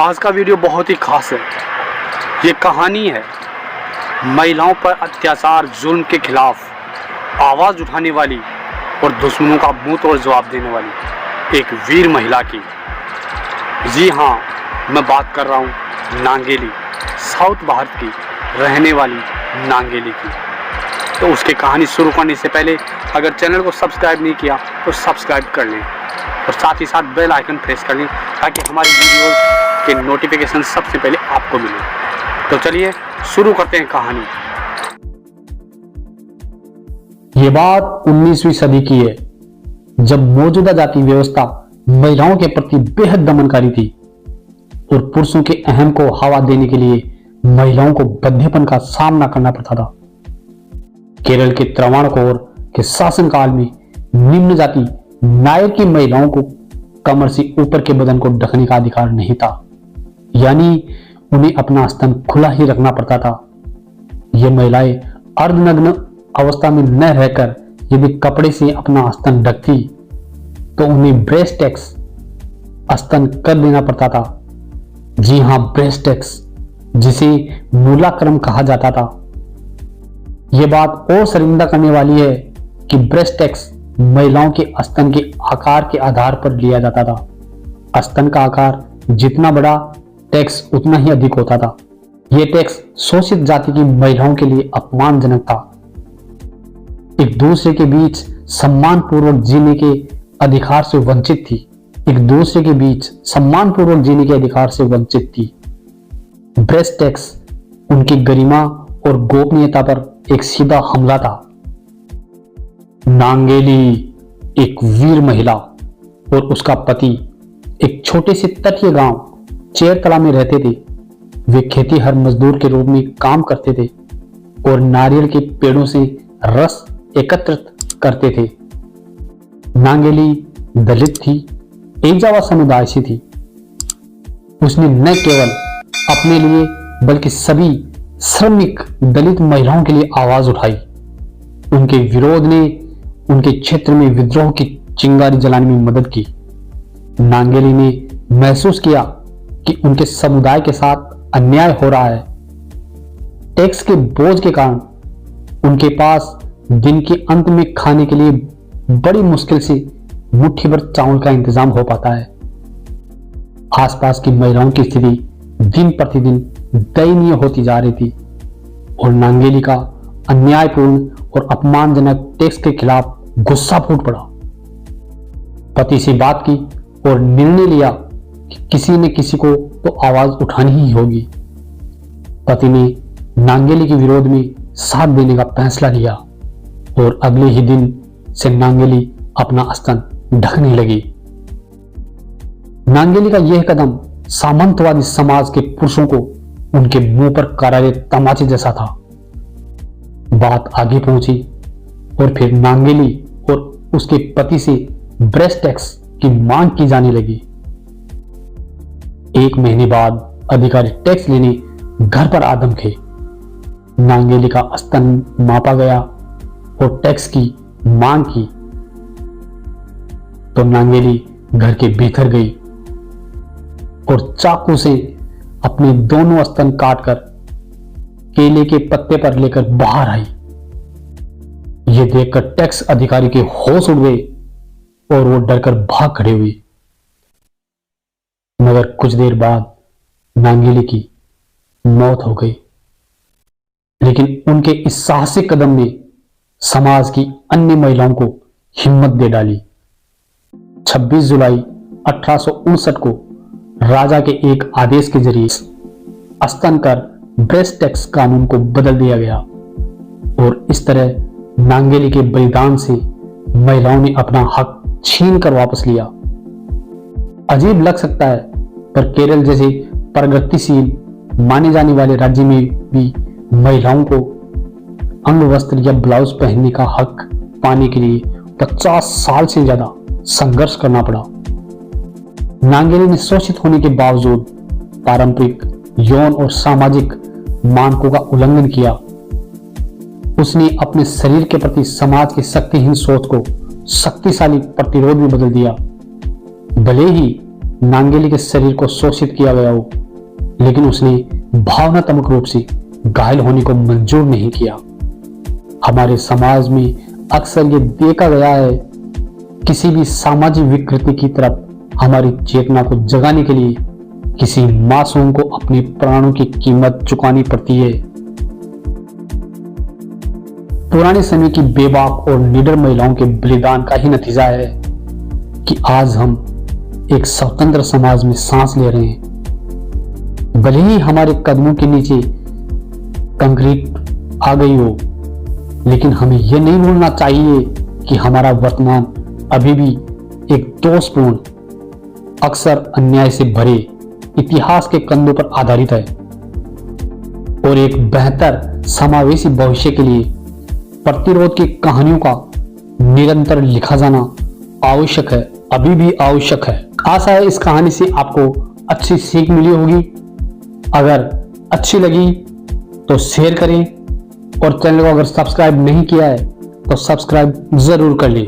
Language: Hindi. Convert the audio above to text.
आज का वीडियो बहुत ही खास है। ये कहानी है महिलाओं पर अत्याचार जुल्म के खिलाफ आवाज़ उठाने वाली और दुश्मनों का मुंह तोड़ जवाब देने वाली एक वीर महिला की। जी हाँ, मैं बात कर रहा हूँ नांगेली, साउथ भारत की रहने वाली नांगेली की। तो उसकी कहानी शुरू करने से पहले अगर चैनल को सब्सक्राइब नहीं किया तो सब्सक्राइब कर लें और साथ ही साथ बेल आइकन प्रेस कर लें ताकि हमारी वीडियोस के नोटिफिकेशन सबसे पहले आपको मिले। तो चलिए शुरू करते हैं कहानी। ये बात 19वीं सदी की है, जब मौजूदा जाति व्यवस्था महिलाओं के प्रति बेहद दमनकारी थी और पुरुषों के अहम को हवा देने के लिए महिलाओं को बंधेपन का सामना करना पड़ता था। केरल के त्रावणकोर के शासनकाल में निम्न जाति नायर की महिलाओं को कमर से ऊपर के बदन को ढकने का अधिकार नहीं था, यानी उन्हें अपना स्तन खुला ही रखना पड़ता था। ये महिलाएं अर्धनग्न अवस्था में न रहकर यदि कपड़े से अपना स्तन ढकती तो उन्हें ब्रेस्टेक्स स्तन कर देना पड़ता था। जी हाँ, ब्रेस्टेक्स, जिसे मूलाक्रम कहा जाता था। यह बात और शर्मिंदा करने वाली है कि ब्रेस्टेक्स महिलाओं के स्तन के आकार के आधार पर लिया जाता था। स्तन का आकार जितना बड़ा, टैक्स उतना ही अधिक होता था। यह टैक्स शोषित जाति की महिलाओं के लिए अपमानजनक था। एक दूसरे के बीच सम्मानपूर्वक जीने के अधिकार से वंचित थी। एक दूसरे के बीच सम्मानपूर्वक जीने के अधिकार से वंचित थी। ब्रेस्ट टैक्स उनकी गरिमा और गोपनीयता पर एक सीधा हमला था। नांगेली एक वीर महिला और उसका पति एक छोटे से तटीय गांव चेरतला में रहते थे। वे खेतीहर मजदूर के रूप में काम करते थे और नारियल के पेड़ों से रस एकत्रित करते थे। नांगेली दलित थी, एक जावा समुदाय से थी। उसने न केवल अपने लिए बल्कि सभी श्रमिक दलित महिलाओं के लिए आवाज उठाई। उनके विरोध ने उनके क्षेत्र में विद्रोह की चिंगारी जलाने में मदद की। नांगेली ने महसूस किया कि उनके समुदाय के साथ अन्याय हो रहा है। टैक्स के बोझ के कारण उनके पास दिन के अंत में खाने के लिए बड़ी मुश्किल से मुट्ठी भर चावल का इंतजाम हो पाता है। आसपास की महिलाओं की स्थिति दिन प्रतिदिन दयनीय होती जा रही थी और नांगेली का अन्यायपूर्ण और अपमानजनक टैक्स के खिलाफ गुस्सा फूट पड़ा। पति से बात की और निर्णय लिया कि किसी न किसी को तो आवाज उठानी ही होगी। पति ने नांगेली के विरोध में साथ देने का फैसला लिया और अगले ही दिन से नांगेली अपना स्तन ढकने लगी। नांगेली का यह कदम सामंतवादी समाज के पुरुषों को उनके मुंह पर करारे तमाचे जैसा था। बात आगे पहुंची और फिर नांगेली और उसके पति से ब्रेस्ट टैक्स की मांग की जाने लगी। 1 महीने बाद अधिकारी टैक्स लेने घर पर आदम थे। नांगेली का स्तन मापा गया और टैक्स की मांग की तो नांगेली घर के भीतर गई और चाकू से अपने दोनों स्तन काटकर केले के पत्ते पर लेकर बाहर आई। यह देखकर टैक्स अधिकारी के होश उड़ गए और वो डरकर भाग खड़े हुए। मगर कुछ देर बाद नांगेली की मौत हो गई। लेकिन उनके इस साहसिक कदम ने समाज की अन्य महिलाओं को हिम्मत दे डाली। 26 जुलाई 1859 को राजा के एक आदेश के जरिए स्तन कर ब्रेस्ट टैक्स कानून को बदल दिया गया और इस तरह नांगेली के बलिदान से महिलाओं ने अपना हक छीन कर वापस लिया। अजीब लग सकता है, पर केरल जैसे प्रगतिशील माने जाने वाले राज्य में भी महिलाओं को अंगवस्त्र या ब्लाउज पहनने का हक पाने के लिए 50 साल से ज्यादा संघर्ष करना पड़ा। नांगेली ने शोषित होने के बावजूद पारंपरिक यौन और सामाजिक मानकों का उल्लंघन किया। उसने अपने शरीर के प्रति समाज की शक्तिहीन सोच को शक्तिशाली प्रतिरोध में बदल दिया। भले ही नांगेली के शरीर को शोषित किया गया हो, लेकिन उसने भावनात्मक रूप से घायल होने को मंजूर नहीं किया। हमारे समाज में अक्सर ये देखा गया है, किसी भी सामाजिक विकृति की तरफ हमारी चेतना को जगाने के लिए किसी मासूम को अपने प्राणों की कीमत चुकानी पड़ती है। पुराने समय की बेबाक और निडर महिलाओं के बलिदान का ही नतीजा है कि आज हम एक स्वतंत्र समाज में सांस ले रहे हैं। भले ही हमारे कदमों के नीचे कंक्रीट आ गई हो, लेकिन हमें यह नहीं भूलना चाहिए कि हमारा वर्तमान अभी भी एक दोषपूर्ण, अक्सर अन्याय से भरे इतिहास के कंधों पर आधारित है और एक बेहतर समावेशी भविष्य के लिए प्रतिरोध की कहानियों का निरंतर लिखा जाना आवश्यक है, अभी भी आवश्यक है। आशा है इस कहानी से आपको अच्छी सीख मिली होगी। अगर अच्छी लगी तो शेयर करें और चैनल को अगर सब्सक्राइब नहीं किया है तो सब्सक्राइब जरूर कर लें।